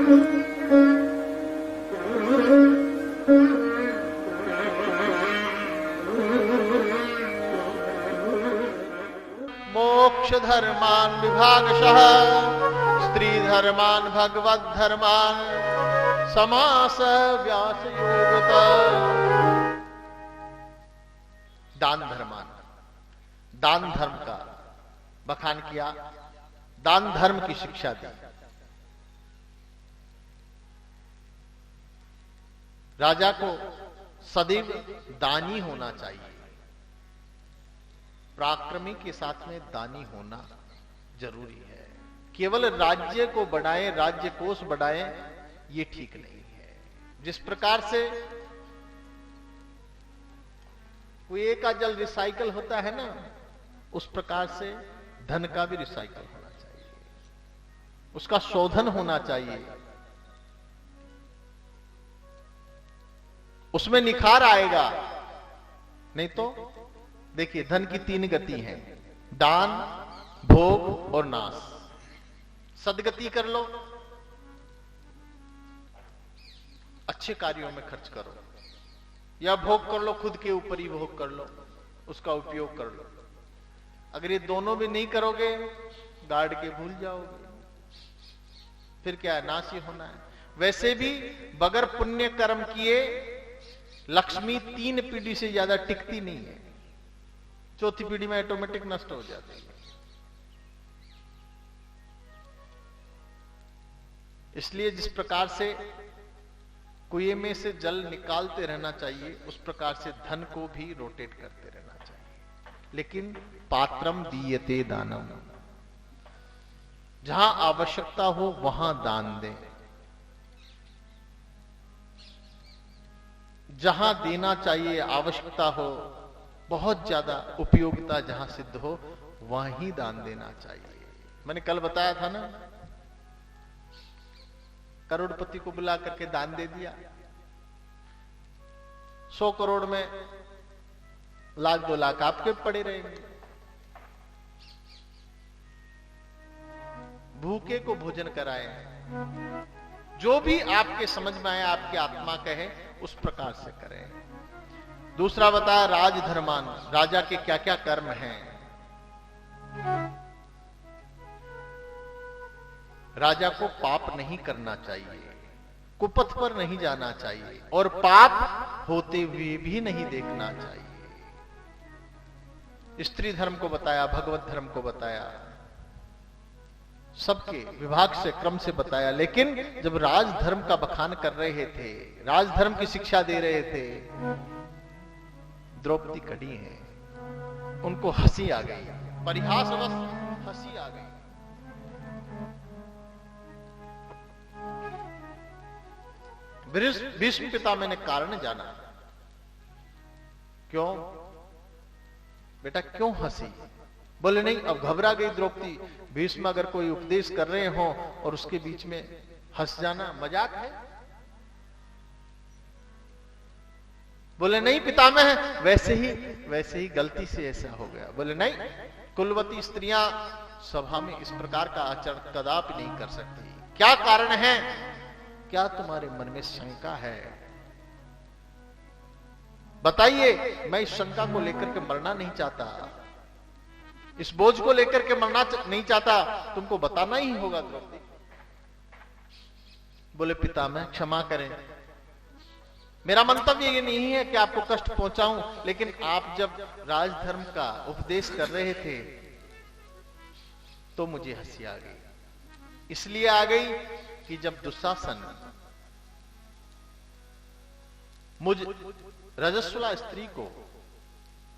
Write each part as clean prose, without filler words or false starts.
मोक्ष धर्मान विभागशः स्त्री धर्मान भगवत धर्मान समास व्यास योगता। दान धर्मान, दान धर्म का बखान किया, दान धर्म की शिक्षा दी। राजा को सदैव दानी होना चाहिए, पराक्रमी के साथ में दानी होना जरूरी है। केवल राज्य को बढ़ाएं, राज्य कोष बढ़ाएं, ये ठीक नहीं है। जिस प्रकार से कुएं का जल रिसाइकल होता है ना, उस प्रकार से धन का भी रिसाइकल होना चाहिए, उसका शोधन होना चाहिए, उसमें निखार आएगा। नहीं तो देखिए, धन की 3 गति हैं, दान, भोग और नाश। सदगति कर लो, अच्छे कार्यों में खर्च करो, या भोग कर लो, खुद के ऊपर ही भोग कर लो, उसका उपयोग कर लो। अगर ये दोनों भी नहीं करोगे, गाड़ के भूल जाओगे, फिर क्या है, नाश ही होना है। वैसे भी बगैर पुण्य कर्म किए लक्ष्मी 3 पीढ़ी से ज्यादा टिकती नहीं है, 4थी पीढ़ी में ऑटोमेटिक नष्ट हो जाती है। इसलिए जिस प्रकार से कुएं में से जल निकालते रहना चाहिए, उस प्रकार से धन को भी रोटेट करते रहना चाहिए। लेकिन पात्रम दीयते दानम, जहां आवश्यकता हो वहां दान दें, जहां देना चाहिए, आवश्यकता हो, बहुत ज्यादा उपयोगिता जहां सिद्ध हो, वहां ही दान देना चाहिए। मैंने कल बताया था ना, करोड़पति को बुला करके दान दे दिया, 100 करोड़ में 1 लाख 2 लाख आपके पड़े रहेंगे। भूखे को भोजन कराए, जो भी आपके समझ में आए, आपकी आत्मा कहे, उस प्रकार से करें। दूसरा बताया राजधर्मान, राजा के क्या क्या कर्म हैं। राजा को पाप नहीं करना चाहिए, कुपथ पर नहीं जाना चाहिए, और पाप होते हुए भी नहीं देखना चाहिए। स्त्री धर्म को बताया, भगवत धर्म को बताया, सबके विभाग से क्रम से बताया। लेकिन जब राजधर्म का बखान कर रहे थे, राजधर्म की शिक्षा दे रहे थे, द्रौपदी खड़ी हैं, उनको हंसी आ गई, परिहासवश हंसी आ गई। भीष्म पितामह ने कारण जाना, क्यों बेटा क्यों हंसी? बोले नहीं, अब घबरा गई द्रौपदी। भीष्म अगर कोई उपदेश कर रहे हो और उसके बीच में हंस जाना मजाक है? बोले नहीं पितामह, वैसे ही गलती से ऐसा हो गया। बोले नहीं, कुलवती स्त्रियां सभा में इस प्रकार का आचरण कदापि नहीं कर सकती। क्या कारण है? क्या तुम्हारे मन में शंका है? बताइए। मैं इस शंका को लेकर के मरना नहीं चाहता, इस बोझ को लेकर के मरना नहीं चाहता, तुमको बताना ही होगा द्रौपदी। बोले पितामह क्षमा करें, मेरा मंतव्य ये नहीं है कि आपको कष्ट पहुंचाऊं, लेकिन आप जब राजधर्म का उपदेश कर रहे थे तो मुझे हंसी आ गई। इसलिए आ गई कि जब दुशासन मुझ रजस्वला स्त्री को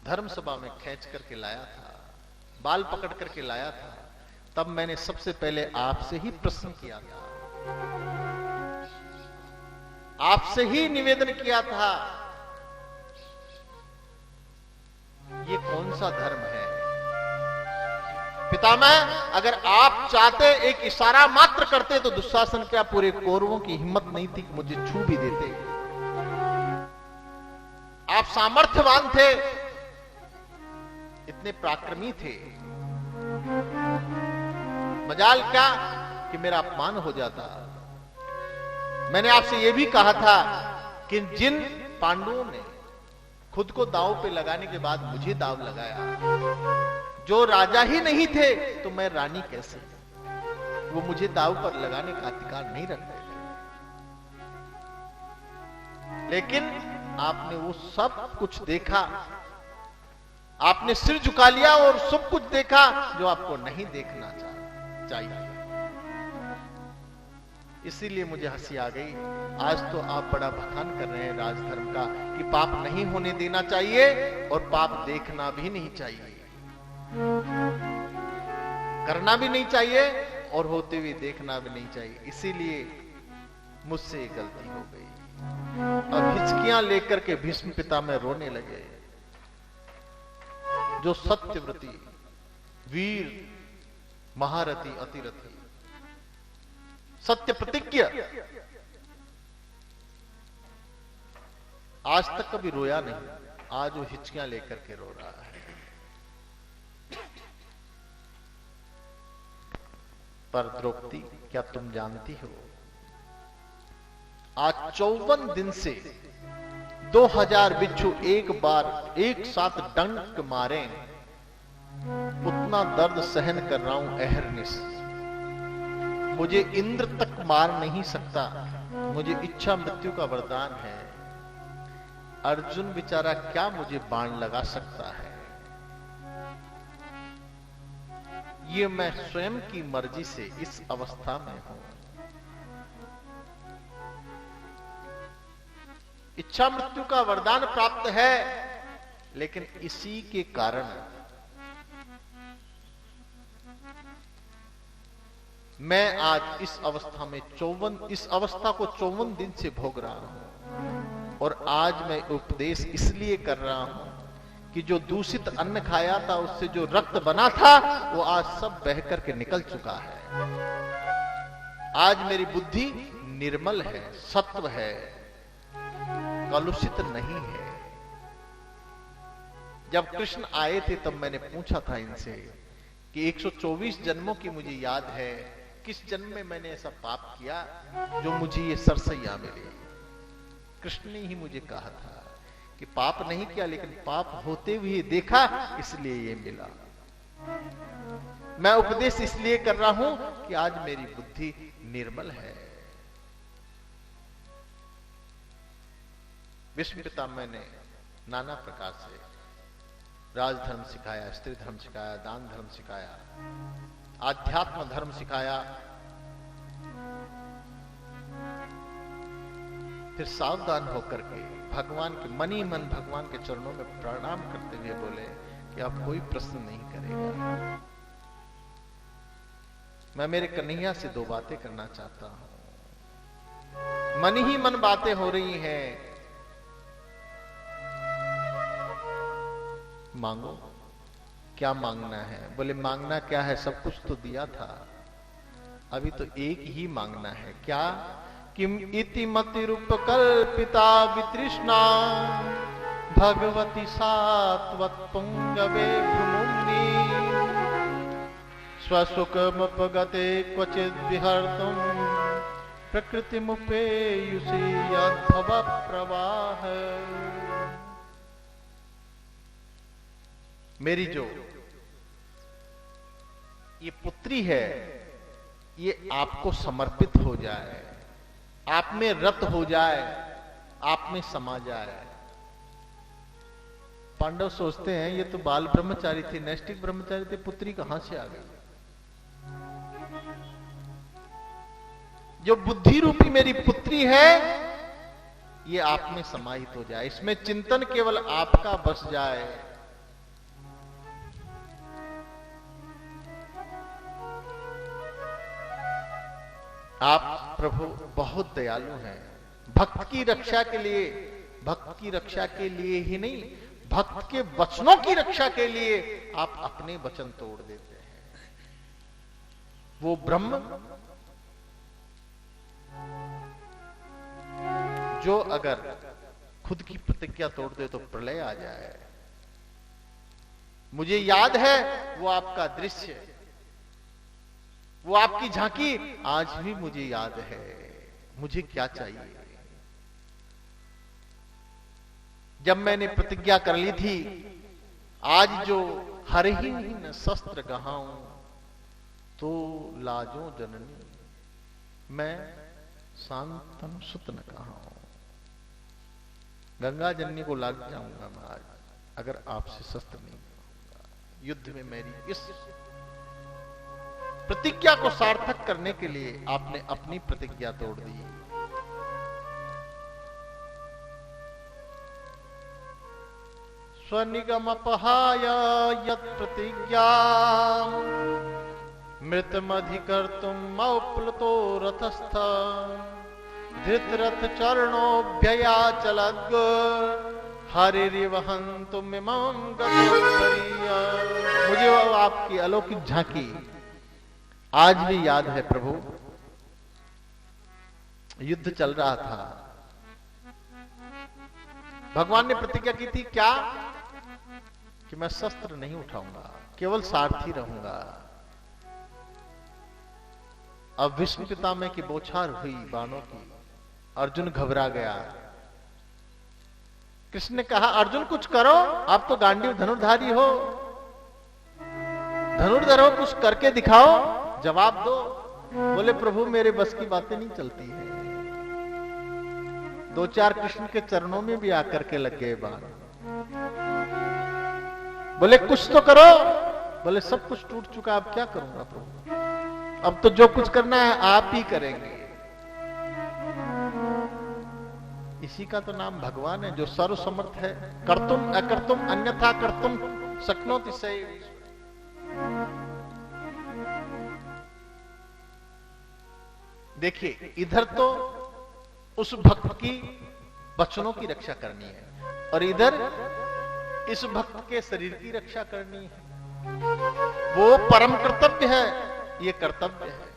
धर्म सभा में खींच करके लाया था, बाल पकड़ करके लाया था, तब मैंने सबसे पहले आपसे ही प्रश्न किया था, आपसे ही निवेदन किया था, ये कौन सा धर्म है? पितामह अगर आप चाहते, एक इशारा मात्र करते, तो दुशासन क्या पूरे कौरवों की हिम्मत नहीं थी कि मुझे छू भी देते। आप सामर्थ्यवान थे, इतने पराक्रमी थे, मजाल क्या कि मेरा अपमान हो जाता। मैंने आपसे यह भी कहा था कि जिन पांडवों ने खुद को दांव पे लगाने के बाद मुझे दांव लगाया, जो राजा ही नहीं थे तो मैं रानी कैसे? वो मुझे दांव पर लगाने का अधिकार नहीं रखते थे। लेकिन आपने वो सब कुछ देखा, आपने सिर झुका लिया और सब कुछ देखा जो आपको नहीं देखना चाहिए। इसीलिए मुझे हंसी आ गई। आज तो आप बड़ा बखान कर रहे हैं राजधर्म का कि पाप नहीं होने देना चाहिए और पाप देखना भी नहीं चाहिए, करना भी नहीं चाहिए और होते हुए देखना भी नहीं चाहिए। इसीलिए मुझसे गलती हो गई। अब हिचकियां लेकर के भीष्म पितामह रोने लगे। जो सत्यव्रती, वीर, महारथी, अतिरथी, सत्य प्रतिज्ञ, आज तक कभी रोया नहीं, आज वो हिचकियां लेकर के रो रहा है। पर द्रौपदी, क्या तुम जानती हो, आज 54 दिन से 2000 बिच्छू एक बार एक साथ डंक मारे, उतना दर्द सहन कर रहा हूं अहरनिश। मुझे इंद्र तक मार नहीं सकता, मुझे इच्छा मृत्यु का वरदान है। अर्जुन बेचारा क्या मुझे बाण लगा सकता है? ये मैं स्वयं की मर्जी से इस अवस्था में हूं। इच्छा मृत्यु का वरदान प्राप्त है, लेकिन इसी के कारण मैं आज इस अवस्था में इस अवस्था को 54 दिन से भोग रहा हूं। और आज मैं उपदेश इसलिए कर रहा हूं कि जो दूषित अन्न खाया था, उससे जो रक्त बना था, वो आज सब बह करके निकल चुका है। आज मेरी बुद्धि निर्मल है, सत्व है, कलुषित नहीं है। जब कृष्ण आए थे तब मैंने पूछा था इनसे कि 124 जन्मों की मुझे याद है, किस जन्म में मैंने ऐसा पाप किया जो मुझे ये सरसैया मिली। कृष्ण ने ही मुझे कहा था कि पाप नहीं किया, लेकिन पाप होते हुए देखा, इसलिए ये मिला। मैं उपदेश इसलिए कर रहा हूं कि आज मेरी बुद्धि निर्मल है। भीष्म पितामह ने नाना प्रकार से राजधर्म सिखाया, स्त्री धर्म सिखाया, दान धर्म सिखाया, आध्यात्म धर्म सिखाया। फिर सावधान होकर के भगवान के मन ही मन भगवान के चरणों में प्रणाम करते हुए बोले कि अब कोई प्रश्न नहीं करेगा। मैं मेरे कन्हैया से 2 बातें करना चाहता हूं। मन ही मन बातें हो रही हैं, मांगो। क्या मांगना है? बोले मांगना क्या है, सब कुछ तो दिया था, अभी तो एक ही मांगना है। क्या? किम इति मतिरुपकल्पिता वितृष्णा भगवती सात्वत पुंगवे भ्रुमुनि स्वसुखमुपगते क्वचिद विहर्तुम प्रकृतिमुपेयुषि यद्भव प्रवाह। मेरी जो ये पुत्री है, ये आपको समर्पित हो जाए, आप में रत हो जाए, आप में समा जाए। पांडव सोचते हैं ये तो बाल ब्रह्मचारी थे, नैष्टिक ब्रह्मचारी थे, पुत्री कहां से आ गई? जो बुद्धि रूपी मेरी पुत्री है, ये आप में समाहित हो जाए, इसमें चिंतन केवल आपका बस जाए। आप प्रभु बहुत दयालु हैं। भक्त की रक्षा के लिए, भक्त की रक्षा के लिए ही नहीं, भक्त के वचनों की रक्षा के लिए आप अपने वचन तोड़ देते हैं। वो ब्रह्म जो अगर खुद की प्रतिज्ञा तोड़ दे तो प्रलय आ जाए। मुझे याद है वो आपका दृश्य, वो आपकी झांकी आज भी मुझे याद है। मुझे क्या चाहिए? जब मैंने प्रतिज्ञा कर ली थी, आज जो हरहीन शस्त्र गहाऊं, तो लाजो जननी मैं शांतन सुत न कहाऊं। गंगा जननी को लाग जाऊंगा मैं आज, अगर आपसे शस्त्र नहीं गहाऊंगा। युद्ध में मेरी इस प्रतिज्ञा को सार्थक करने के लिए आपने अपनी प्रतिज्ञा तोड़ दी। स्वनिगम अपहाय यत् प्रतिज्ञा मृतमधिकर्तुम मौप्लुतो रथस्थ धृतरथ चरणोभ्ययाचलग हरिरिवहन्तुम इमं गतोत्तरीय। मुझे वो आपकी अलौकिक झांकी आज भी याद है प्रभु। युद्ध चल रहा था, भगवान ने प्रतिज्ञा की थी क्या कि मैं शस्त्र नहीं उठाऊंगा, केवल सारथी रहूंगा। अब विष्णु पितामह की बौछार हुई बाणों की, अर्जुन घबरा गया। कृष्ण ने कहा अर्जुन कुछ करो, आप तो गांडीव धनुर्धारी हो, धनुर्धर हो, कुछ करके दिखाओ, जवाब दो। बोले प्रभु मेरे बस की बातें नहीं चलती है। दो चार कृष्ण के चरणों में भी आकर के लग गए बाण। बोले कुछ तो करो। बोले सब कुछ टूट चुका, अब क्या करूंगा प्रभु, अब तो जो कुछ करना है आप ही करेंगे। इसी का तो नाम भगवान है, जो सर्वसमर्थ है। कर्तुम अकर्तुम अन्यथा कर्तुम शक्नोति स एव ईश्वर। देखिए इधर तो उस भक्त की वचनों की रक्षा करनी है, और इधर इस भक्त के शरीर की रक्षा करनी है। वो परम कर्तव्य है, ये कर्तव्य है।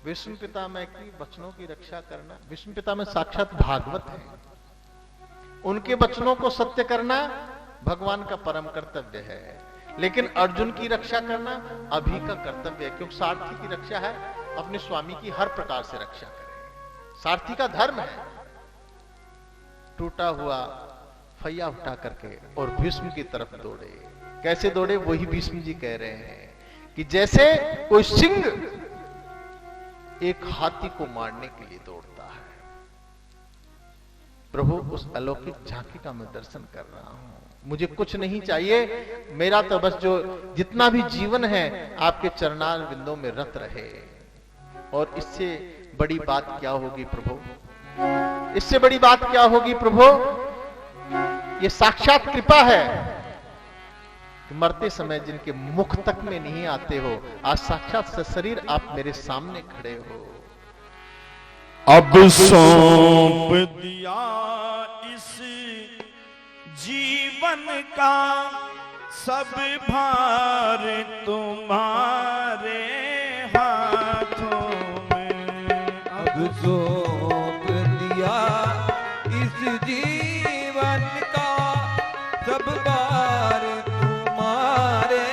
विष्णु पितामह की वचनों की रक्षा करना, विष्णु पितामह साक्षात भागवत है, उनके वचनों को सत्य करना भगवान का परम कर्तव्य है। लेकिन अर्जुन की रक्षा करना अभी का कर्तव्य है, क्योंकि सारथी की रक्षा है अपने स्वामी की हर प्रकार से रक्षा करे। सारथी का धर्म है। टूटा हुआ फैया उठा करके और भीष्म की तरफ दौड़े। कैसे दौड़े वही भीष्म जी कह रहे हैं कि जैसे कोई सिंह एक हाथी को मारने के लिए दौड़ता है। प्रभु उस अलौकिक झांकी का मैं दर्शन कर रहा हूं। मुझे कुछ नहीं चाहिए, मेरा तो बस जो जितना भी जीवन है आपके चरणार बिंदों में रत रहे। और इससे बड़ी बात क्या होगी प्रभु, इससे बड़ी बात क्या होगी प्रभु। ये साक्षात कृपा है कि मरते समय जिनके मुख तक में नहीं आते हो, आज साक्षात सशरीर आप मेरे सामने खड़े हो। अब सौंप दिया इस जीवन का सब भार तुम्हारे हाथों में। अब सौंप दिया इस जीवन का सब भार तुम्हारे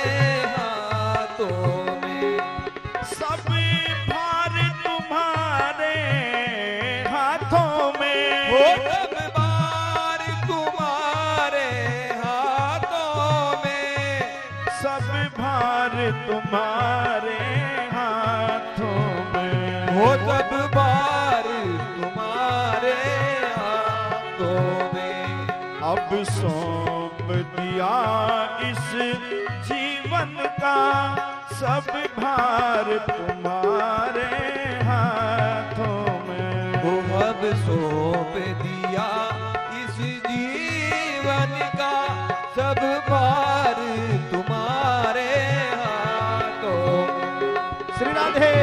हाथों में। सब भार तुम्हारे हाथों में। वो सब भार तुम्हारे हाथों में। सब भार तुम्हारे हाथों में। वो सब भार तुम्हारे हाथों में। अब सौंप दिया इस जीवन का सब भार तुम्हारे हाथों में। वो अब सौंप दिया इस जीवन का सब भार तुम्हारे हाथों में। श्री राधे।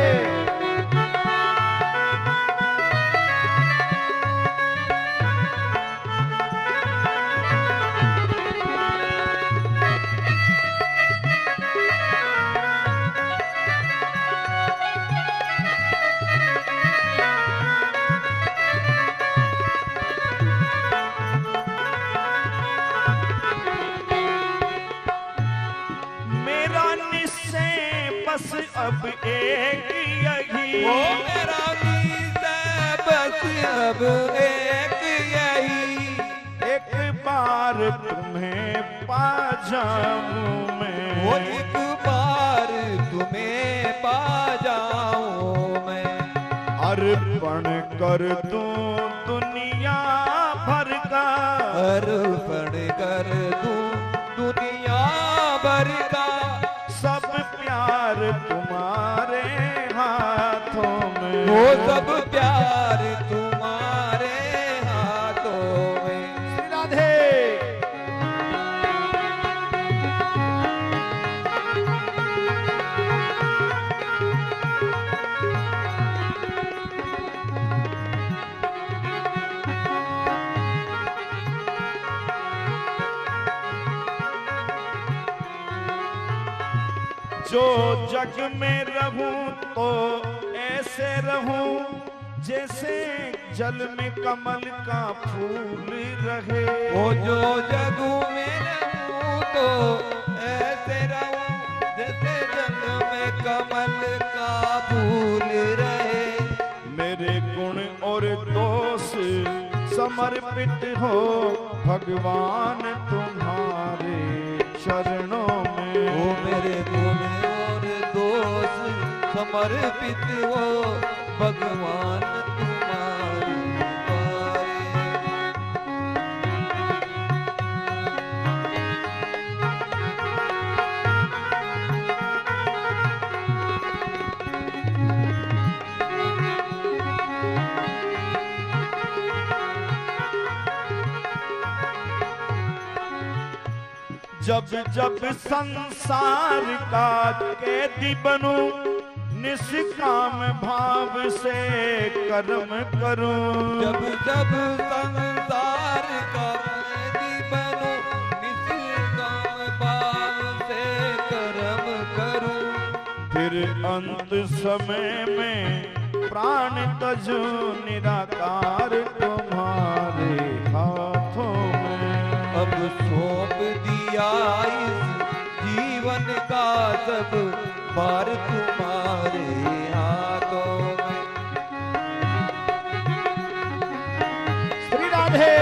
मेरा निश्चय बस अब एक यही। वो मेरा निश्चय बस अब एक यही, एक बार तुम्हें पा जाऊं मैं, वो एक बार तुम्हें पा जाऊं मैं। अर्पण कर दूं दुनिया भर का, अर्पण कर दूं दुनिया भर का, सब प्यार तुम्हारे हाथों में, वो सब प्यार तुम्हारे हाथों में। श्री राधे। जो जग में रहूं तो ऐसे रहूं जैसे जल में कमल का फूल रहे। वो जो जग में रहूं तो ऐसे रहूं जैसे जल में कमल का फूल रहे। मेरे गुण और दोष समर्पित हो भगवान तुम्हारे चरणों में। वो मेरे गुण और दोष समर्पित हो भगवान तुम्हारे द्वारे। जब जब संसार का कैदी बनूं, निष्काम भाव से कर्म करूं। जब जब संसार का कैदी बनूं, निष्काम भाव से कर्म करूं। फिर अंत समय में प्राण तजूं निराकार तुम्हारे हाथों में। अब सौंप दिया इस जीवन का सब भार तुम्हारे हाथों में। श्री राधे।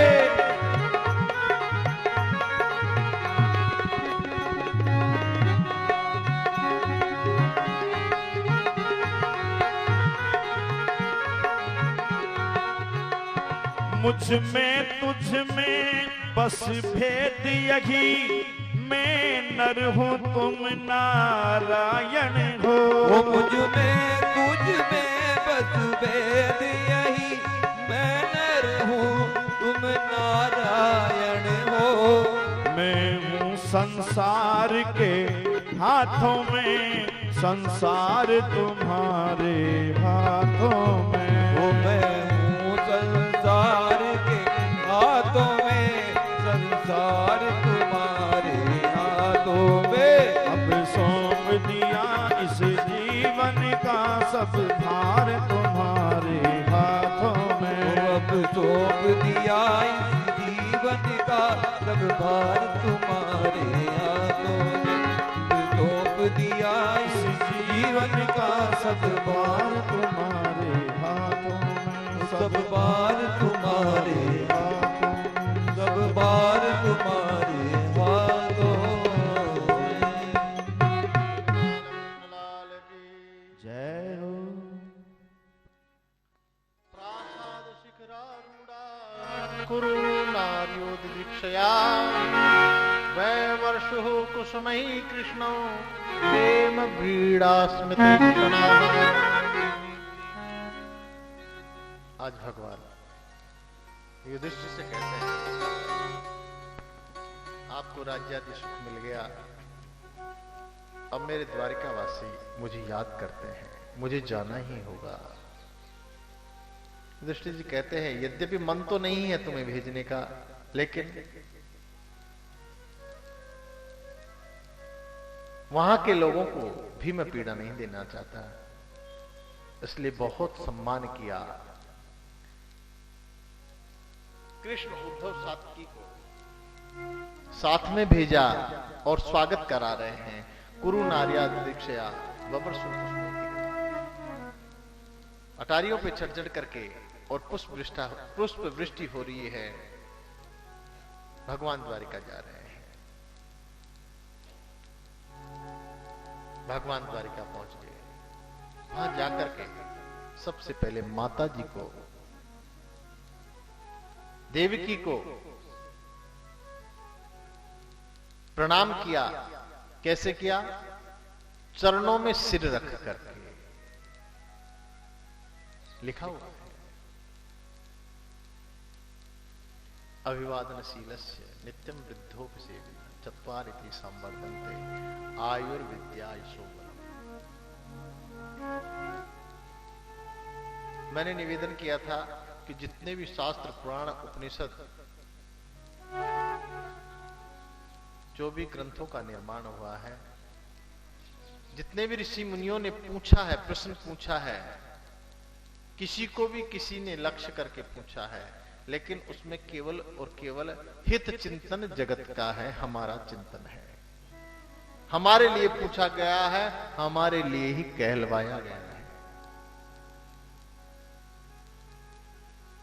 मुझ में तुझ में बस भेद यही, मैं नर हूँ तुम नारायण हो। वो मुझ में तुझ में बस भेद यही, मैं नर हूँ तुम नारायण हो। मैं हूँ संसार के हाथों में, संसार तुम्हारे हाथों में। वो मैं हूँ संसार के हाथों में, संसार तुम्हारे हाथों में। अब सौंप दिया इस जीवन का सब भार तुम्हारे हाथों में। अब सौंप दिया इस जीवन का सब भार तुम्हारे हाथों में। सौंप दिया इस जीवन का सब भार तुम्हारे हाथों में। सब भार तुम्हारे हाथों में, सब भार तुम्हारे हाथों में। लाल की जय हो। प्रासाद शिखरारूढ़ा कुरु नार्योदीक्षया वैवर्षुः कुसुमैः कृष्णो प्रेम व्रीडा स्मितभूषणा। आज भगवान युधिष्ठिर से कहते हैं, आपको राज्यादि सुख मिल गया, अब मेरे द्वारिकावासी मुझे याद करते हैं, मुझे जाना ही होगा। युधिष्ठिर जी कहते हैं, यद्यपि मन तो नहीं है तुम्हें भेजने का, लेकिन वहां के लोगों को भी मैं पीड़ा नहीं देना चाहता, इसलिए बहुत सम्मान किया। कृष्ण उद्धव सात्विकी को साथ में भेजा और स्वागत करा रहे हैं। कुरु नार्या दीक्षया ववर्षु अटारियों पे चढ़ चढ़ करके और पुष्प वृष्टि हो रही है। भगवान द्वारिका जा रहे हैं। भगवान द्वारिका पहुंच गए। वहां जाकर के सबसे पहले माता जी को, देवकी को प्रणाम किया। कैसे किया? चरणों में सिर रख करके। लिखा हुआ है, अभिवादनशीलस्य नित्यं वृद्धोपसेवि चत्वारिति संवर्धन्ते आयुर्विद्या यशोबलम्। मैंने निवेदन किया था कि जितने भी शास्त्र, पुराण, उपनिषद, जो भी ग्रंथों का निर्माण हुआ है, जितने भी ऋषि मुनियों ने पूछा है, प्रश्न पूछा है, किसी को भी किसी ने लक्ष्य करके पूछा है, लेकिन उसमें केवल और केवल हित चिंतन जगत का है, हमारा चिंतन है। हमारे लिए पूछा गया है, हमारे लिए ही कहलवाया गया है।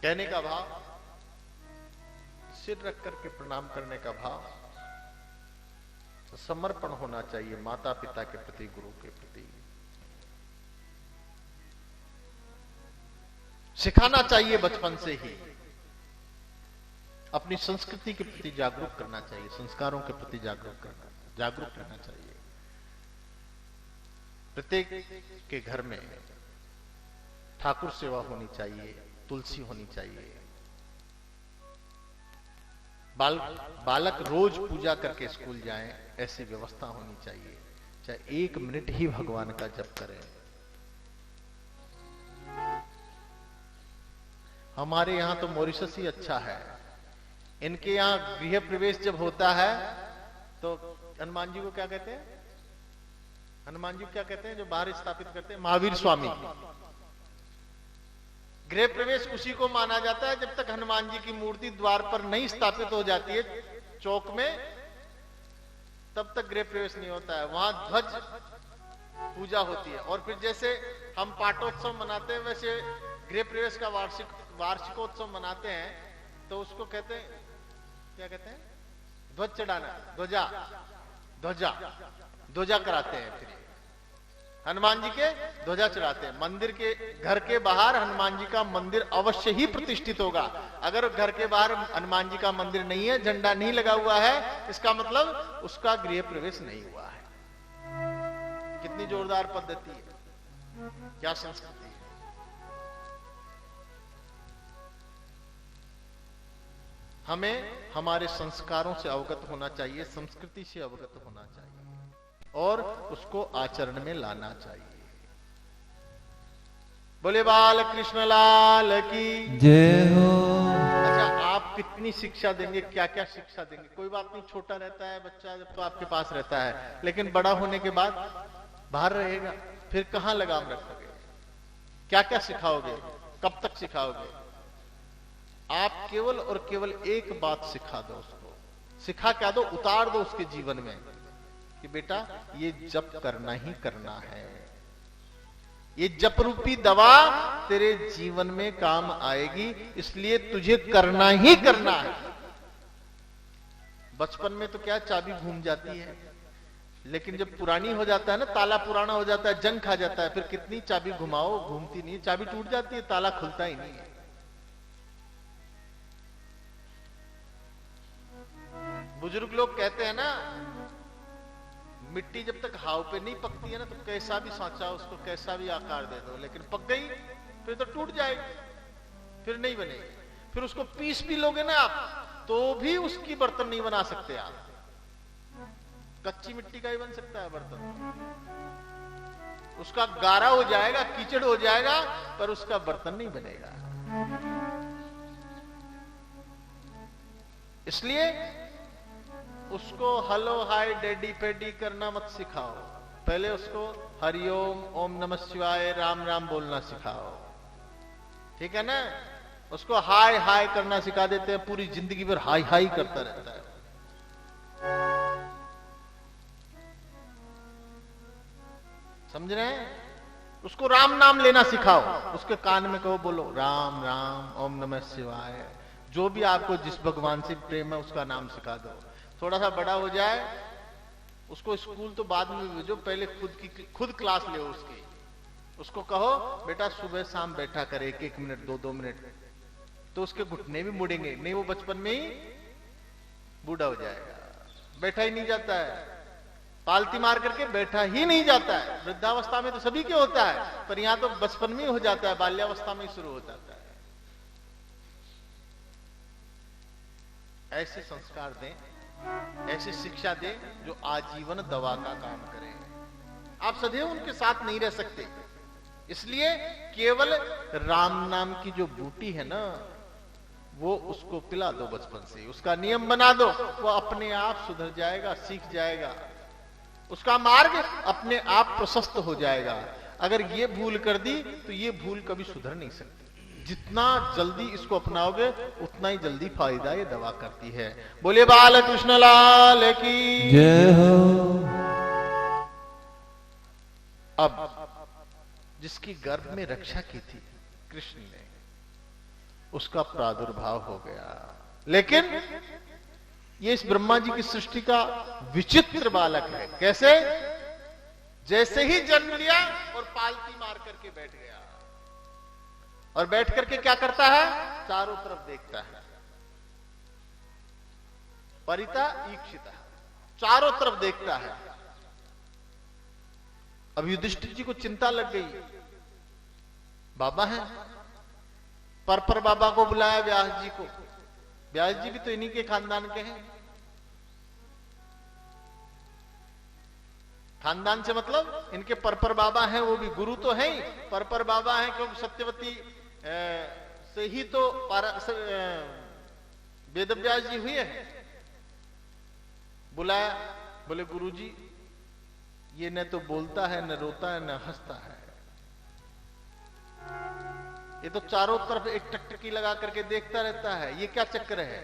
कहने का भाव, सिर रख करके प्रणाम करने का भाव, समर्पण होना चाहिए माता पिता के प्रति, गुरु के प्रति। सिखाना चाहिए बचपन से ही। अपनी संस्कृति के प्रति जागरूक करना चाहिए, संस्कारों के प्रति जागरूक रहना चाहिए। प्रत्येक के घर में ठाकुर सेवा होनी चाहिए, तुलसी होनी चाहिए। बालक रोज पूजा करके स्कूल जाएं, ऐसी व्यवस्था होनी चाहिए। चाहे 1 मिनट ही भगवान का जप करें। हमारे यहां तो मॉरिशस ही अच्छा है। इनके यहां गृह प्रवेश जब होता है तो हनुमान जी को क्या कहते हैं? हनुमान जी को क्या कहते हैं जो बाहर स्थापित करते हैं? महावीर स्वामी। गृह प्रवेश उसी को माना जाता है जब तक हनुमान जी की मूर्ति द्वार पर नहीं स्थापित हो जाती है चौक में, तब तक गृह प्रवेश नहीं होता है। वहां ध्वज पूजा होती है। और फिर जैसे हम पाटोत्सव मनाते हैं, वैसे गृह प्रवेश का वार्षिकोत्सव मनाते हैं, तो उसको कहते हैं, क्या कहते हैं? ध्वज चढ़ाना, ध्वजा कराते हैं। फिर हनुमान जी के ध्वजा चढ़ाते हैं। मंदिर के, घर के बाहर हनुमान जी का मंदिर अवश्य ही प्रतिष्ठित होगा। अगर घर के बाहर हनुमान जी का मंदिर नहीं है, झंडा नहीं लगा हुआ है, इसका मतलब उसका गृह प्रवेश नहीं हुआ है। कितनी जोरदार पद्धति है, क्या संस्कृति है। हमें हमारे संस्कारों से अवगत होना चाहिए, संस्कृति से अवगत होना चाहिए और उसको आचरण में लाना चाहिए। बोले बाल कृष्ण लाल की जय हो। अच्छा, आप कितनी शिक्षा देंगे, क्या क्या शिक्षा देंगे? कोई बात नहीं, छोटा रहता है बच्चा जब तो आपके पास रहता है, लेकिन बड़ा होने के बाद बाहर रहेगा, फिर कहां लगाम रखोगे? क्या क्या सिखाओगे? कब तक सिखाओगे? आप केवल और केवल एक बात सिखा दो उसको। सिखा क्या दो? उतार दो उसके जीवन में कि बेटा ये जप करना ही करना है। ये जप रूपी दवा तेरे जीवन में काम आएगी, इसलिए तुझे करना ही करना है। बचपन में तो क्या चाबी घूम जाती है, लेकिन जब पुरानी हो जाता है ना, ताला पुराना हो जाता है, जंग खा जाता है, फिर कितनी चाबी घुमाओ घूमती नहीं, चाबी टूट जाती है, ताला खुलता ही नहीं है। बुजुर्ग लोग कहते हैं ना, मिट्टी जब तक हाव पे नहीं पकती है ना, तो कैसा भी सांचा उसको, कैसा भी आकार दे दो, लेकिन पक गई फिर तो टूट जाएगी, फिर नहीं बनेगी। फिर उसको पीस भी लोगे ना आप, तो भी उसकी बर्तन नहीं बना सकते आप। कच्ची मिट्टी का ही बन सकता है बर्तन, उसका गारा हो जाएगा, कीचड़ हो जाएगा, पर उसका बर्तन नहीं बनेगा। इसलिए उसको हेलो हाय डैडी पेडी करना मत सिखाओ। पहले उसको हरिओम, ओम नमः शिवाय, राम राम बोलना सिखाओ, ठीक है ना? उसको हाय हाय करना सिखा देते हैं, पूरी जिंदगी भर हाय हाय करता रहता है। समझ रहे हैं? उसको राम नाम लेना सिखाओ, उसके कान में कहो, बोलो राम राम, ओम नमः शिवाय। जो भी आपको जिस भगवान से प्रेम है उसका नाम सिखा दो। थोड़ा सा बड़ा हो जाए उसको स्कूल तो बाद में भेजो, पहले खुद क्लास ले उसकी। उसको कहो बेटा सुबह शाम बैठा कर 1-1 मिनट 2-2 मिनट, तो उसके घुटने भी मुड़ेंगे नहीं, वो बचपन में ही बूढ़ा हो जाएगा, बैठा ही नहीं जाता है, पालती मार करके बैठा ही नहीं जाता है। वृद्धावस्था में तो सभी के होता है, पर यहां तो बचपन में ही हो जाता है, बाल्यावस्था में ही शुरू हो जाता है। ऐसे संस्कार दें, ऐसी शिक्षा दें जो आजीवन दवा का काम करे। आप सदैव उनके साथ नहीं रह सकते, इसलिए केवल राम नाम की जो बूटी है ना, वो उसको पिला दो बचपन से, उसका नियम बना दो, वो अपने आप सुधर जाएगा, सीख जाएगा, उसका मार्ग अपने आप प्रशस्त हो जाएगा। अगर ये भूल कर दी तो ये भूल कभी सुधर नहीं सकती। जितना जल्दी इसको अपनाओगे उतना ही जल्दी फायदा ये दवा करती है। बोले बाल कृष्ण लाल की जय हो। अब जिसकी गर्भ में रक्षा की थी कृष्ण ने, उसका प्रादुर्भाव हो गया, लेकिन ये इस ब्रह्मा जी की सृष्टि का विचित्र बालक है। कैसे? जैसे ही जन्म लिया और पालती मार करके बैठ गया, और बैठ करके क्या करता है? चारों तरफ देखता है, परिता ईक्षिता, चारों तरफ देखता है। अब युधिष्ठिर जी को चिंता लग गई, बाबा है, पर बाबा को बुलाया, व्यास जी को। व्यास जी भी तो इन्हीं के खानदान के हैं। खानदान से मतलब इनके पर बाबा हैं, वो भी गुरु तो हैं ही, पर बाबा हैं, क्योंकि सत्यवती से ही तो वेदव्यास जी हुए हैं। बुलाया, बोले गुरुजी ये न तो बोलता है, न रोता है, न हंसता है, ये तो चारों तरफ एक टकटकी लगा करके देखता रहता है, ये क्या चक्कर है?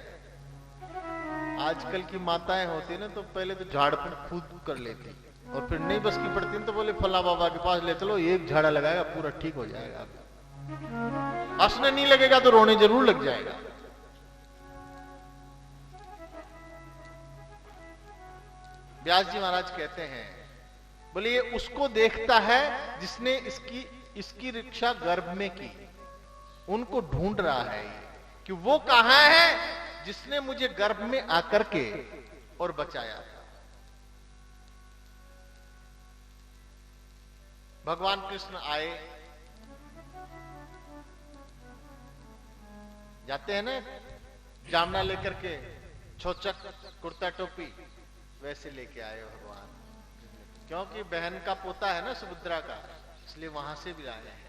आजकल की माताएं होती ना, तो पहले तो झाड़ पर कूद कर लेती, और फिर नहीं बस की पड़ती तो बोले फला बाबा के पास ले चलो, एक झाड़ा लगाएगा पूरा ठीक हो जाएगा। हंसने नहीं लगेगा तो रोने जरूर लग जाएगा। व्यास जी महाराज कहते हैं, बोले ये उसको देखता है जिसने इसकी रक्षा गर्भ में की, उनको ढूंढ रहा है कि वो कहां है जिसने मुझे गर्भ में आकर के और बचाया था। भगवान कृष्ण आए, जाते हैं ना जामना लेकर के, छोचक कुर्ता टोपी, वैसे लेके आए भगवान, क्योंकि बहन का पोता है ना सुभद्रा का, इसलिए वहां से भी आए हैं।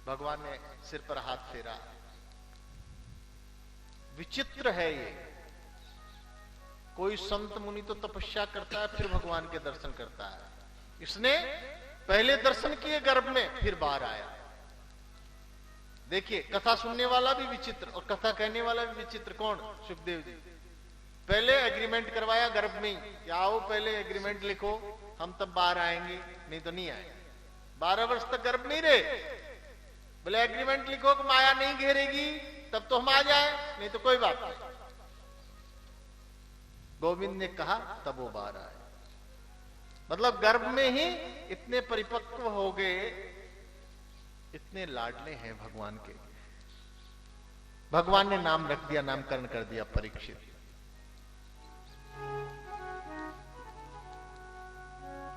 भगवान ने सिर पर हाथ फेरा। विचित्र है ये, कोई संत मुनि तो तपस्या करता है फिर भगवान के दर्शन करता है, इसने पहले दर्शन किए गर्भ में, फिर बाहर आया। देखिए कथा सुनने वाला भी विचित्र और कथा कहने वाला भी विचित्र। कौन? सुखदेव जी। पहले एग्रीमेंट करवाया गर्भ में, कि आओ पहले एग्रीमेंट लिखो, हम तब बाहर आएंगे, नहीं तो नहीं आए। 12 वर्ष तक गर्भ नहीं रहे, बोले एग्रीमेंट लिखो कि माया नहीं घेरेगी तब तो हम आ जाए, नहीं तो कोई बात नहीं। गोविंद ने कहा तब वो बाहर आए। मतलब गर्भ में ही इतने परिपक्व हो गए, इतने लाडले हैं भगवान के। भगवान ने नाम रख दिया, नामकरण कर दिया परीक्षित।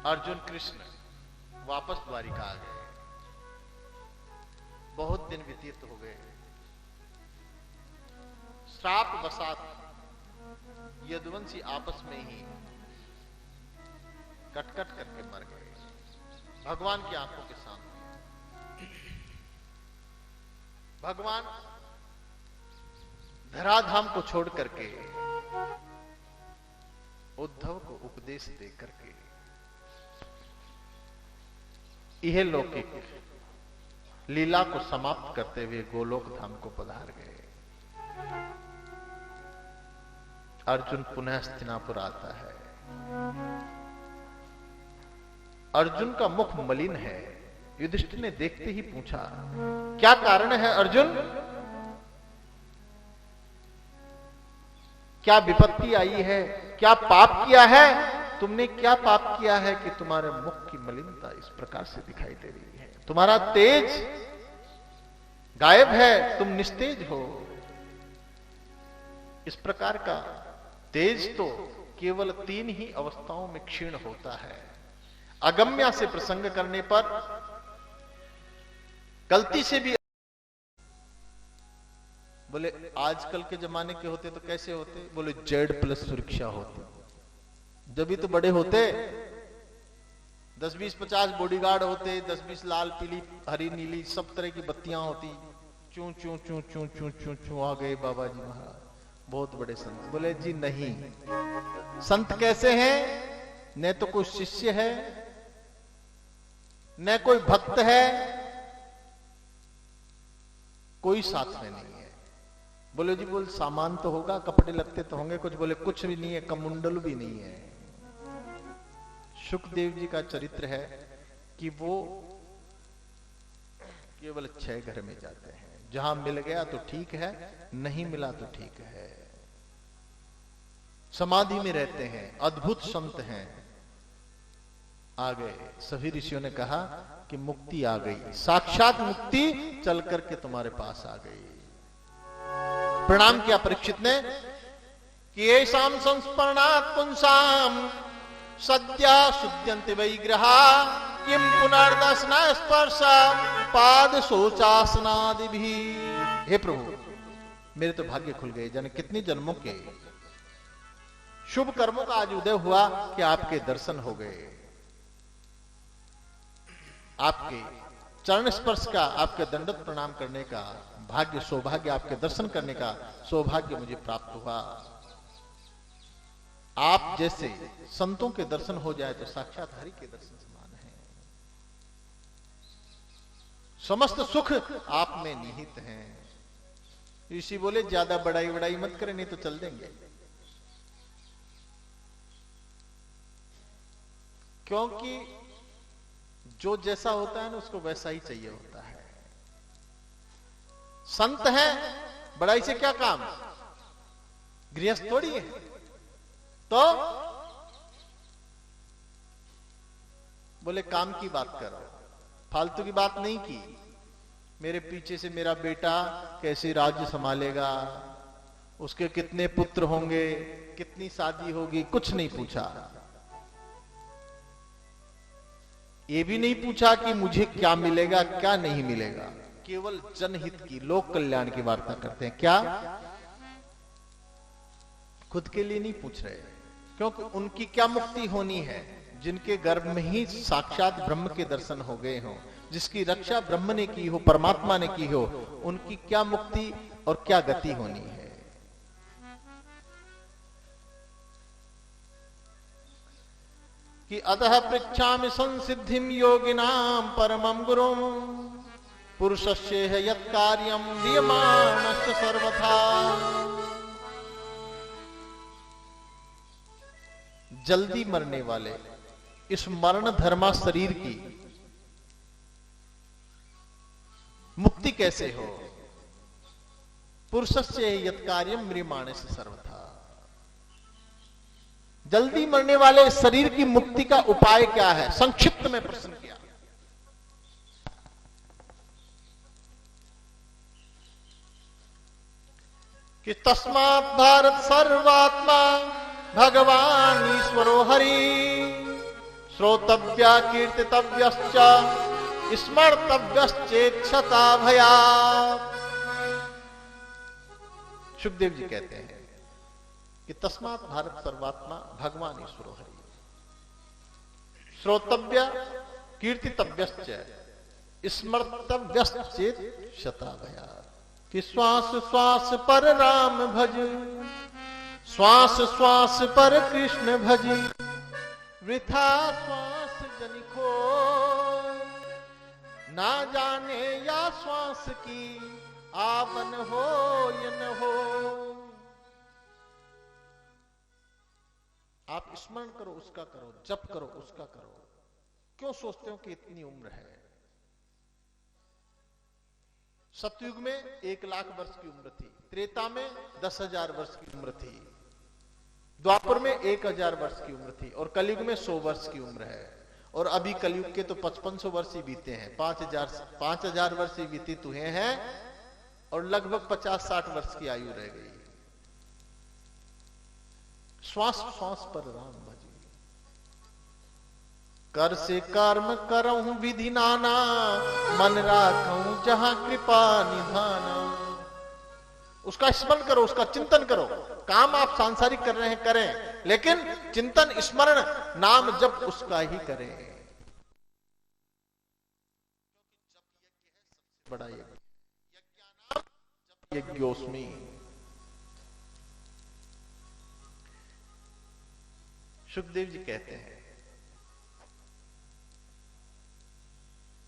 अर्जुन कृष्ण वापस द्वारिका आ गए। बहुत दिन व्यतीत हो गए। श्राप वसात यदुवंशी आपस में ही कटकट करके मर गए भगवान की आंखों के सामने। भगवान धराधाम को छोड़ करके उद्धव को उपदेश दे करके यह लौकिक लीला को समाप्त करते हुए गोलोक धाम को पधार गए। अर्जुन पुनः हस्तिनापुर आता है। अर्जुन का मुख मलिन है। युधिष्ठिर ने देखते ही पूछा, क्या कारण है अर्जुन? क्या विपत्ति आई है? क्या पाप किया है? तुमने क्या पाप किया है कि तुम्हारे मुख की मलिनता इस प्रकार से दिखाई दे रही है? तुम्हारा तेज गायब है, तुम निस्तेज हो। इस प्रकार का तेज तो केवल 3 ही अवस्थाओं में क्षीण होता है। अगम्या से प्रसंग करने पर, गलती से भी। बोले आजकल के जमाने के होते तो कैसे होते? बोले Z+ सुरक्षा होती। जब भी तो बड़े होते, 10-20-50 बॉडीगार्ड होते, 10-20 लाल पीली हरी नीली सब तरह की बत्तियां होती। चू चू चू चू चू चू चू आ गए बाबा जी महाराज, बहुत बड़े संत। बोले जी नहीं, संत कैसे हैं? न तो कोई शिष्य है, न कोई भक्त है, कोई साथ में नहीं है। बोले जी बोल सामान तो होगा, कपड़े लगते तो होंगे कुछ। बोले कुछ भी नहीं है, कमुंडल भी नहीं है। सुखदेव जी का चरित्र है कि वो केवल 6 घर में जाते हैं। जहां मिल गया तो ठीक है, नहीं मिला तो ठीक है। समाधि में रहते हैं, अद्भुत संत हैं। आ गए, सभी ऋषियों ने कहा कि मुक्ति आ गई, साक्षात मुक्ति चल करके तुम्हारे पास आ गई। प्रणाम किया परीक्षित ने कि ऐसाम संस्मरणात् पुंसाम सद्या शुद्ध्यन्ति वैग्रहा किम पुनर्दर्शना स्पर्श पाद शोचासनादि भी। हे प्रभु, मेरे तो भाग्य खुल गए। जन कितनी जन्मों के शुभ कर्मों का आज उदय हुआ कि आपके दर्शन हो गए। आपके चरण स्पर्श का, आपके दंडवत प्रणाम करने का भाग्य, सौभाग्य, आपके दर्शन करने का सौभाग्य मुझे प्राप्त हुआ। आप जैसे संतों के दर्शन हो जाए तो साक्षात हरि के दर्शन समान है। समस्त सुख आप में निहित हैं। ऋषि बोले ज्यादा बड़ाई मत करें, नहीं तो चल देंगे। क्योंकि जो जैसा होता है ना, उसको वैसा ही चाहिए होता है। संत है, बड़ाई से क्या काम? गृहस्थ थोड़ी है। तो बोले काम की बात करो, फालतू की बात नहीं की। मेरे पीछे से मेरा बेटा कैसे राज्य संभालेगा, उसके कितने पुत्र होंगे, कितनी शादी होगी, कुछ नहीं पूछा। ये भी नहीं पूछा कि मुझे क्या मिलेगा क्या नहीं मिलेगा। केवल जनहित की, लोक कल्याण की वार्ता करते हैं। क्या खुद के लिए नहीं पूछ रहे, क्योंकि उनकी क्या मुक्ति होनी है? जिनके गर्भ में ही साक्षात ब्रह्म के दर्शन हो गए हों, जिसकी रक्षा ब्रह्म ने की हो, परमात्मा ने की हो, उनकी क्या मुक्ति और क्या गति होनी है? कि अतः पृच्छामि संसिद्धिम योगिनाम परमं गुरुम पुरुषस्य यत् कार्यं क्रियमाणस्य सर्वथा। जल्दी मरने वाले इस मरण धर्मा शरीर की मुक्ति कैसे हो? पुरुषस्य यत् कार्यं क्रियमाणस्य सर्वथा। जल्दी मरने वाले शरीर की मुक्ति का उपाय क्या है? संक्षिप्त में प्रश्न किया। कि तस्मात् भारत सर्वात्मा भगवान ईश्वरो हरि श्रोतव्या कीर्तितव्यश्च स्मर्तव्यश्चेक्षता भयात्। सुखदेव जी कहते हैं कि तस्मात् भारत सर्वात्मा भगवान ईश्वरो हरि श्रोतव्य कीर्तितव्यश्च स्मर्तव्यश्चेक्षता भयात्। कि श्वास श्वास पर राम भज, श्वास श्वास पर कृष्ण भज, वृथा श्वास जनिको ना जाने या श्वास की आवन हो या न हो। आप स्मरण करो उसका करो, जप करो उसका करो, क्यों सोचते हो कि इतनी उम्र है? सतयुग में 1,00,000 वर्ष की उम्र थी, त्रेता में 10,000 वर्ष की उम्र थी, द्वापर में 1,000 वर्ष की उम्र थी और कलयुग में 100 वर्ष की उम्र है। और अभी कलयुग के तो 5500 वर्ष ही बीते हैं, 5,000 वर्ष ही व्यतीत हुए हैं और लगभग 50-60 वर्ष की आयु रह गई। श्वास श्वास पर राम भजी, कर से कर्म करऊं विधि नाना, मन राखूं जहां कृपा निधाना। उसका स्मरण करो, उसका चिंतन करो। काम आप सांसारिक कर रहे हैं करें, लेकिन चिंतन स्मरण नाम जप उसका ही करें। बड़ा यज्ञोस्मि। सुखदेव जी कहते हैं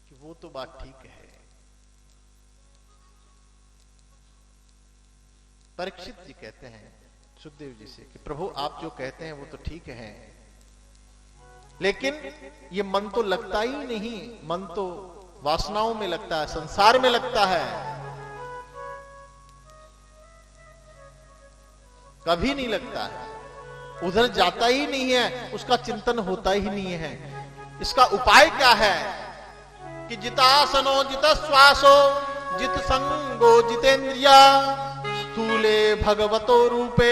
कि वो तो बात ठीक है। परीक्षित जी कहते हैं सुखदेव जी से कि प्रभु आप जो कहते हैं वो तो ठीक है, लेकिन ये मन तो लगता ही नहीं, मन तो वासनाओं में लगता है, संसार में लगता है, कभी नहीं लगता है, उधर जाता ही नहीं है, उसका चिंतन होता ही नहीं है। इसका उपाय क्या है कि जितासनो जित श्वासो जित संगो जितेंद्रिया, स्थूले भगवतो रूपे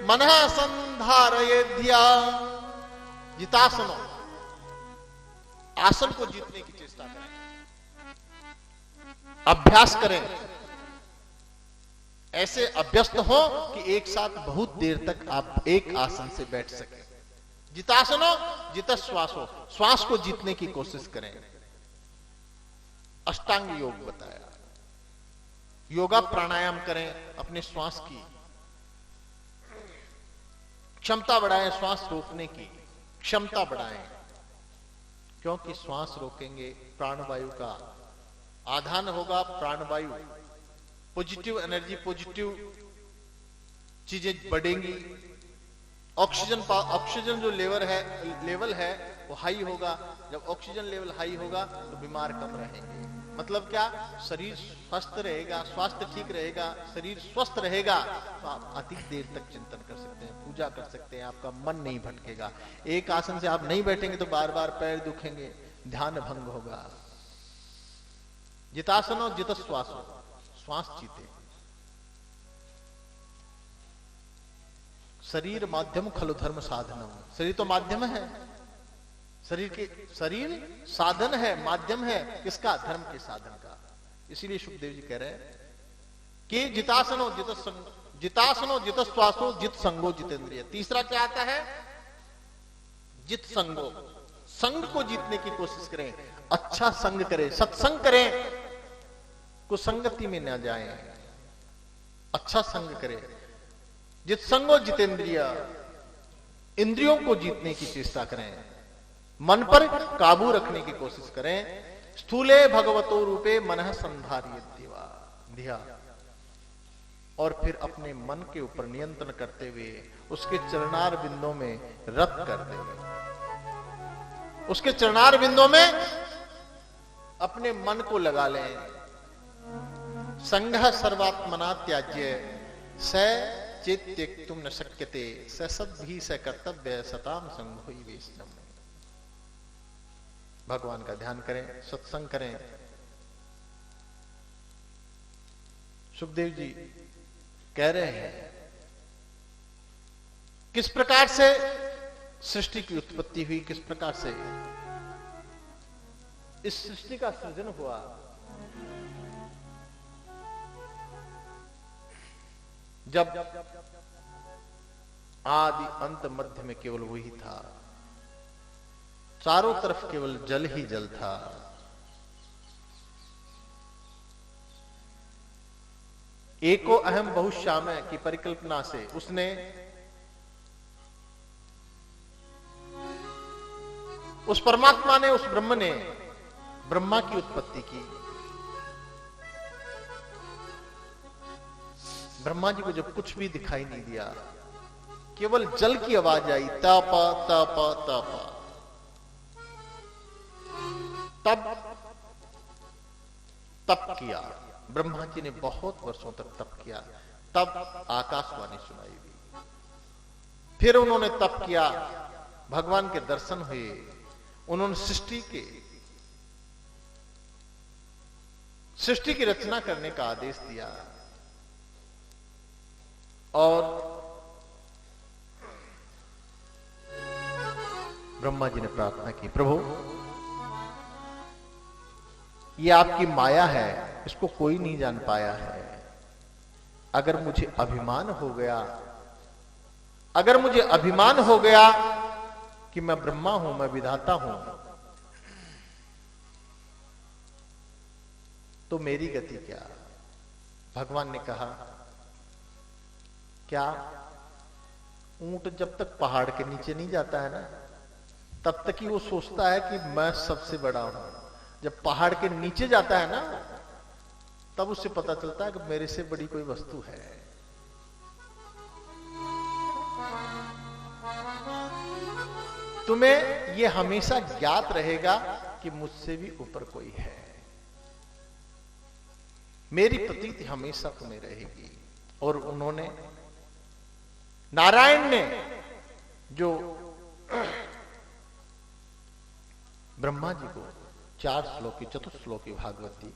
मनः संधारयेद्या। जितासनो, आसन को जीतने की चेष्टा करें, अभ्यास करें, ऐसे अभ्यस्त हो कि एक साथ बहुत देर तक आप एक आसन से बैठ सकें। जितासनो जित श्वासो, श्वास को जीतने की कोशिश करें। अष्टांग योग बताया, योगा प्राणायाम करें, अपने श्वास की क्षमता बढ़ाएं, श्वास रोकने की क्षमता बढ़ाएं, क्योंकि श्वास रोकेंगे प्राणवायु का आधान होगा। प्राणवायु पॉजिटिव एनर्जी, पॉजिटिव चीजें बढ़ेंगी। ऑक्सीजन जो लेवल है वो हाई होगा। जब ऑक्सीजन लेवल हाई होगा तो बीमार कम रहेंगे। मतलब क्या? शरीर स्वस्थ रहेगा, स्वास्थ्य ठीक रहेगा, शरीर स्वस्थ रहेगा तो आप अधिक देर तक चिंतन कर सकते हैं, पूजा कर सकते हैं, आपका मन नहीं भटकेगा। एक आसन से आप नहीं बैठेंगे तो बार बार पैर दुखेंगे, ध्यान भंग होगा। जितासनो जित श्वासो, श्वास जीते। शरीर माध्यम खलु धर्म साधनम, शरीर तो माध्यम है, शरीर साधन है, माध्यम है किसका? धर्म के साधन का। इसीलिए सुखदेव जी कह रहे हैं कि जितासनो जित श्वासो जित संगो जितेंद्रिय। तीसरा क्या आता है? जित संगो, संग को जीतने की कोशिश करें, अच्छा संग करें, सत्संग करें, कुसंगति में न जाएं, अच्छा संग करें। जित संगो जितेंद्रिय, इंद्रियों को जीतने की चेष्टा करें, मन पर काबू रखने की कोशिश करें। स्थूले भगवतो रूपे मनः संधारयेद्या, और फिर अपने मन के ऊपर नियंत्रण करते हुए उसके चरणार बिंदों में रत कर दें। उसके चरणार बिंदों में अपने मन को लगा लें। संघ सर्वात्मना त्याज्य स चेत त्यक्तुम न शक्यते स सद्भि स कर्तव्य सताम संघो ही वैष्णव। भगवान का ध्यान करें, सत्संग करें। सुखदेव जी कह रहे हैं किस प्रकार से सृष्टि की उत्पत्ति हुई, किस प्रकार से इस सृष्टि का सृजन हुआ। जब आदि अंत मध्य में केवल वही था, चारों तरफ केवल जल ही जल था। एको अहम बहुश्यामय की परिकल्पना से उसने उस परमात्मा ने, उस ब्रह्म ने ब्रह्मा की उत्पत्ति की। ब्रह्मा जी को जब कुछ भी दिखाई नहीं दिया, केवल जल की आवाज आई, तप तप तप। तप किया। ब्रह्मा जी ने बहुत वर्षों तक तप किया, तब आकाशवाणी सुनाई दी। फिर उन्होंने तप किया, भगवान के दर्शन हुए, उन्होंने सृष्टि की रचना करने का आदेश दिया। और ब्रह्मा जी ने प्रार्थना की, प्रभु ये आपकी माया है, इसको कोई नहीं जान पाया है। अगर मुझे अभिमान हो गया कि मैं ब्रह्मा हूं, मैं विधाता हूं, तो मेरी गति क्या? भगवान ने कहा, क्या ऊंट जब तक पहाड़ के नीचे नहीं जाता है ना, तब तक ही वो सोचता है कि मैं सबसे बड़ा हूं। जब पहाड़ के नीचे जाता है ना, तब उससे पता चलता है कि मेरे से बड़ी कोई वस्तु है। तुम्हें यह हमेशा ज्ञात रहेगा कि मुझसे भी ऊपर कोई है। मेरी प्रतीति हमेशा तुम्हें रहेगी। और उन्होंने, नारायण ने जो ब्रह्मा जी को 4 श्लोकी, चतुश्लोकी भागवत दी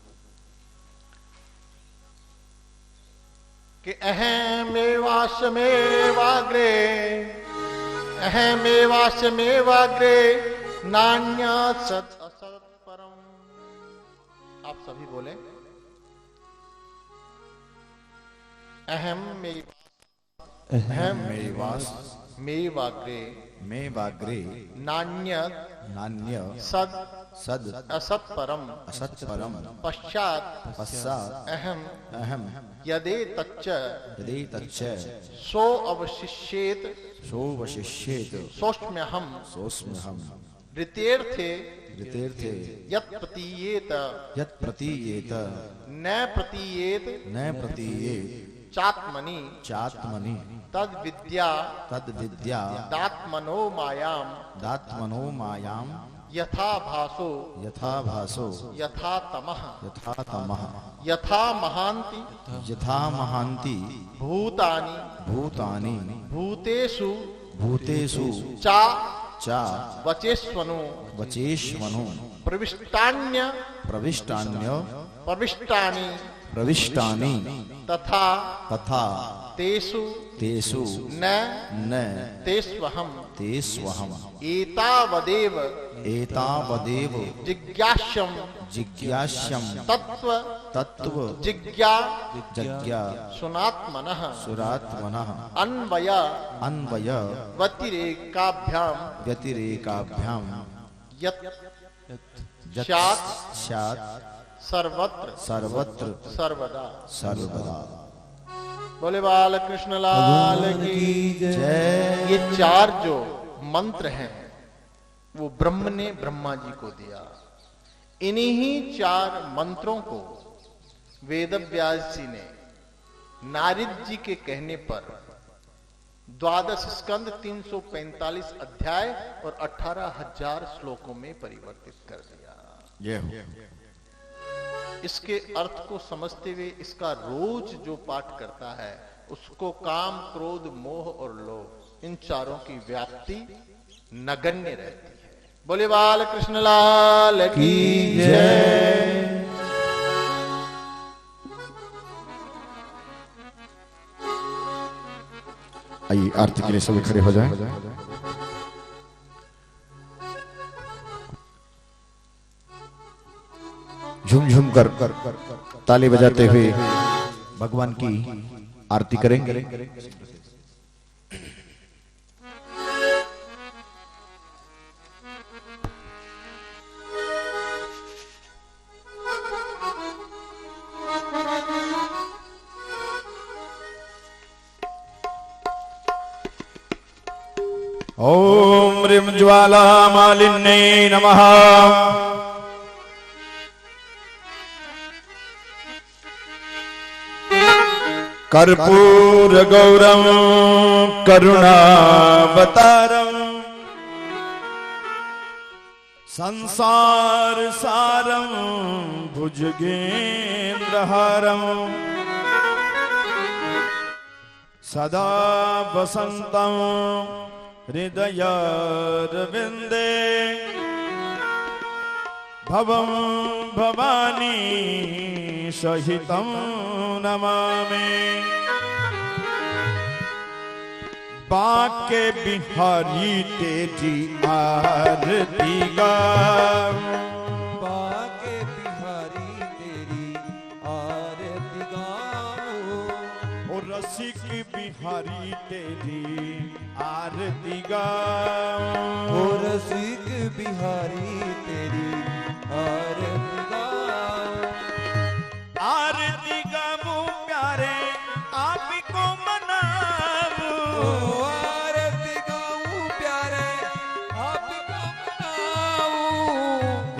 कि अहमेवास्मेवाग्रे नान्यात् सत् असत् परम। आप सभी बोले, मेवाग्रे नान्यत् सद् असत् परम पश्चात् अहम यदेतच्च सो अवशिष्येत सोऽस्म्यहम् ऋतेर्थे यत् प्रतीयेत न प्रतीयेत चात्मनि तद विद्या दात्मनो मायाम यथा भासो यथा तमः यथा महांति भूतानि भूतेषु चा वचेष्वनु प्रविष्टानि तथा तेषु न तेष्वहम् एतावदेव जिज्ञास्यम् तत्व जिज्ञा सुनात्मनः अन्वय व्यतिरेकाभ्याम यत् स्यात् सर्वत्र सर्वदा। बोले बाल कृष्ण लाल की जय। ये 4 जो मंत्र हैं वो ब्रह्म ने ब्रह्मा जी को दिया। इन्हीं 4 मंत्रों को वेदव्यास जी ने नारद जी के कहने पर 12 स्कंद 345 अध्याय और 18,000 श्लोकों में परिवर्तित कर दिया। इसके अर्थ को समझते हुए इसका रोज जो पाठ करता है उसको काम, क्रोध, मोह और लोभ, इन 4 की व्याप्ति नगण्य रहती है। बोले बाल कृष्ण लाल की जय। आइए आरती के लिए सभी खड़े हो जाएं। झूम कर ताली बजाते हुए भगवान की आरती करेंगे। ओम ह्रीं ज्वाला मालिन्ये नमः। कर्पूर गौरम करुणावतारम संसार सारं भुजगेन्द्रहारं सदा वसन्तं हृदयारविन्दे भवं भवानी सहितं नमामि। बाके बिहारी तेरी आरती गाऊं, बाके बिहारी तेरी आरती गाऊं, ओ रसिक बिहारी तेरी आरती गाऊं, ओ रसिक बिहारी तेरी आरती गाऊं, आरती गाऊं प्यारे आप को मनाऊं, ओ आरती गाऊं प्यारे आपको मनाऊं,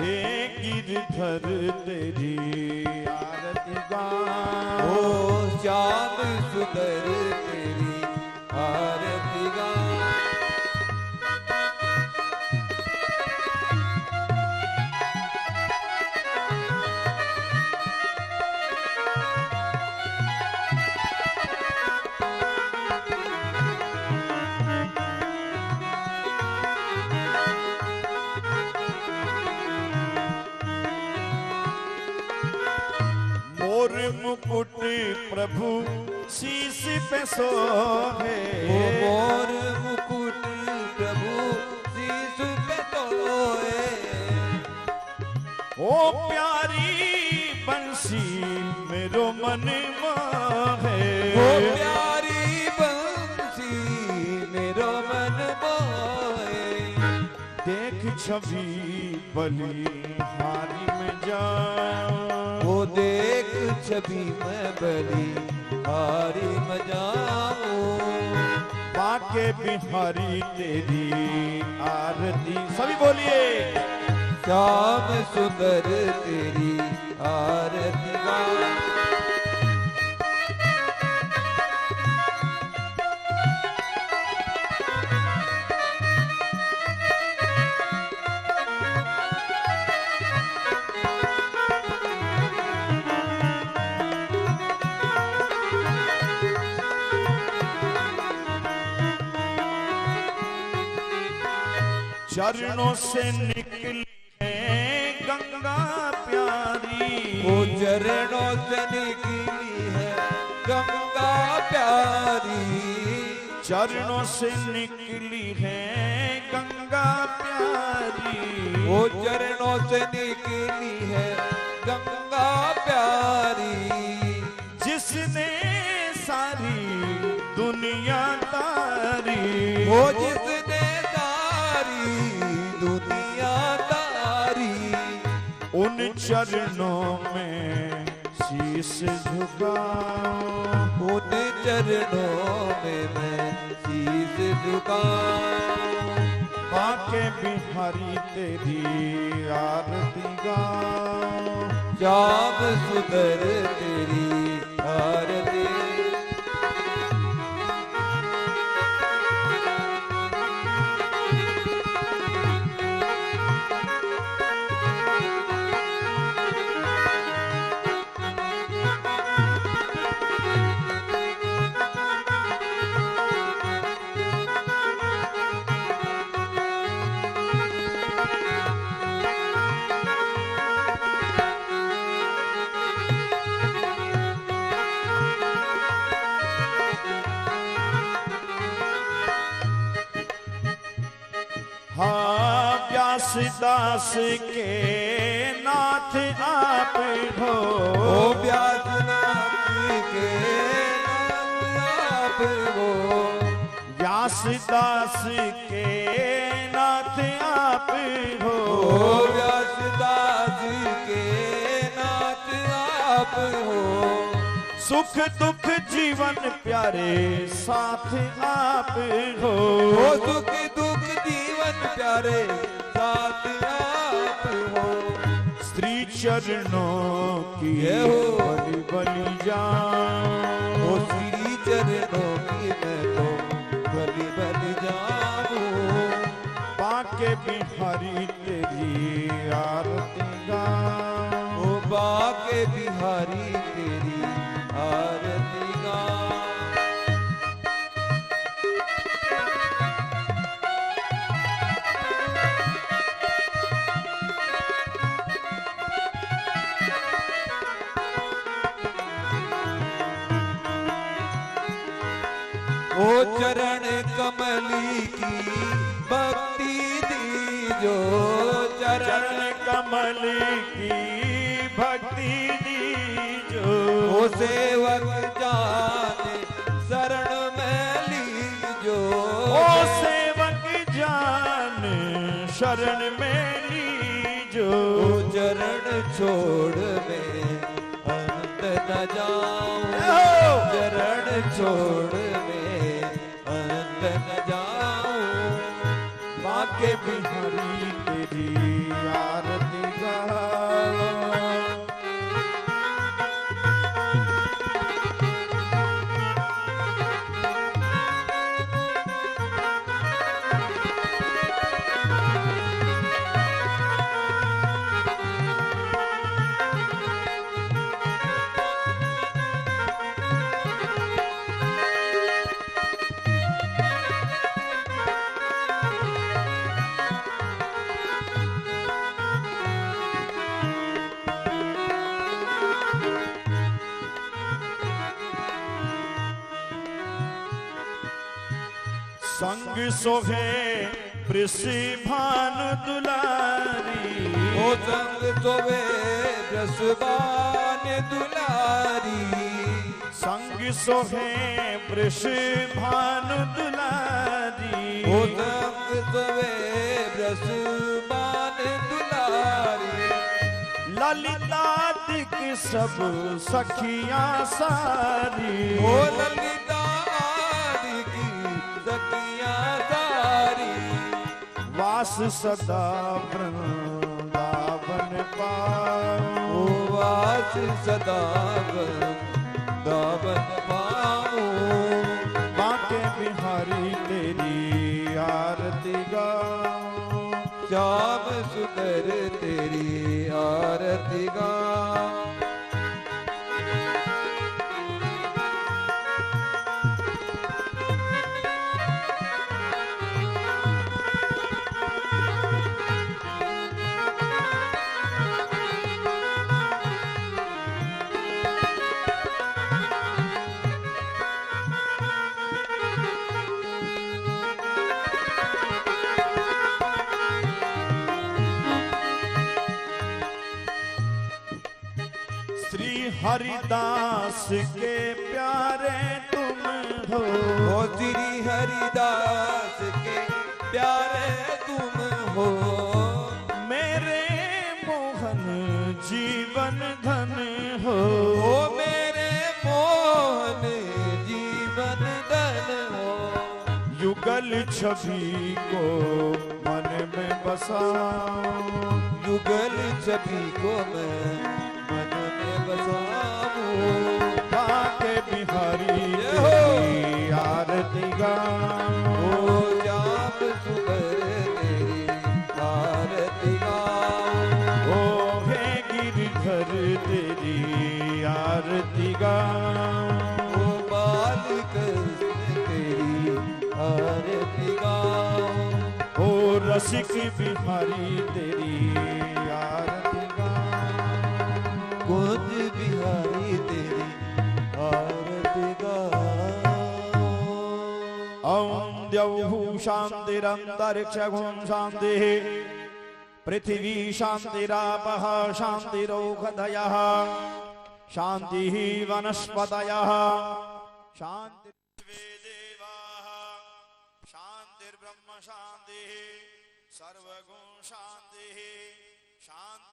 हे गिरधर तेरी आरती गाऊं, ओ श्याम सुंदर तेरी आरती गाऊं। मोर मुकुट प्रभु शीश पे सोहे, ओ मोर मुकुट प्रभु शीश पे सोए, ओ प्यारी बंसी मेरो मन मोहे, ओ प्यारी बंसी मेरो मन मोहे, देख छवि बलिहारी में जाऊं, वो देख छवि में बली हारी मजाऊं, बाके बिहारी तेरी आरती, सभी बोलिए, श्याम सुंदर तेरी आरती गाऊं। चरणों से निकली है गंगा प्यारी, वो चरणों से निकली है गंगा प्यारी, चरणों से निकली है गंगा प्यारी, वो चरणों से निकली है गंगा प्यारी, जिसने सारी दुनिया तारी, वो जिसने सारी दुनिया तारी, उन चरणों में शीश झुकाऊं, उन चरणों में मैं शीश झुकाऊं, बाके बिहारी तेरी आरती गाऊं, श्याम सुंदर तेरी आरती। हाँ व्यासदास के नाथ आप हो, ओ व्यासनाथ के नाथ आप हो, व्यासदास के नाथ आप हो, ओ व्यासदास के नाथ आप हो, सुख दुख जीवन प्यारे साथ आप हो, ओ सुख दुख जीवन प्यारे साथ आप हो, स्त्री चरणों की ये हो। बलि बलि जाऊं, ओ श्री चरणों की मैं तो बलि बलि जाऊं, बाके बिहारी तेरी तेरी आरती गाऊं। ओ बाके बिहारी तेरी आरती गाऊं। ओ चरण कमली की भक्ति दीजो। चरण कमल की भक्ति दीजो। ओ सेवक जाने शरण में लीजो। ओ सेवक जान शरण में लीजो। ओ चरण छोड़ में अंत न जाऊं। चरण छोड़ में अंत न जाऊं। बाके बिहारी तेरी आरती गाऊं। संग सोहे वृषभानु दुलारी। ओ संग सोवे वृषभानु दुलारी। संग सोहे वृषभानु दुलारी। ओ संग सोवे वृषभानु दुलारी। ललितादिक सब सखियां सारी। ओ ललिता आदि की सखियां सारी। वास सदा वृंदावन पाऊं। ओ वास सदा वृंदावन पाऊं। बाके बिहारी तेरी आरती गाऊं। श्याम सुंदर तेरी आरती गाऊं। श्री हरिदास के प्यारे तुम हो। ओ श्री हरिदास के प्यारे तुम हो। मेरे मोहन जीवन धन हो। ओ मेरे मोहन जीवन धन हो। युगल छवि को मन में बसाऊं। युगल छवि को मैं मन में बसाऊं। बाके बिहारी तेरी आरती गाऊं। ओ श्याम सुंदर तेरी आरती गाऊं। ओ हे गिरधर तेरी आरती गाऊं। ओ बालिक तेरी आरती गाऊं। ओ रसिक बिहारी तेरी आरती गाऊं। कुंज बिहारी तेरी आरती गाऊं। ओम द्यौः शान्तिरन्तरिक्षगुं शान्तिः। पृथिवी शान्तिरापः शान्तिरोषधयः। शान्तिः वनस्पतयः। शान्तिर्वे देवाः। शान्तिर्ब्रह्म शान्तिः। सर्वगुण शान्तिः। शान्ति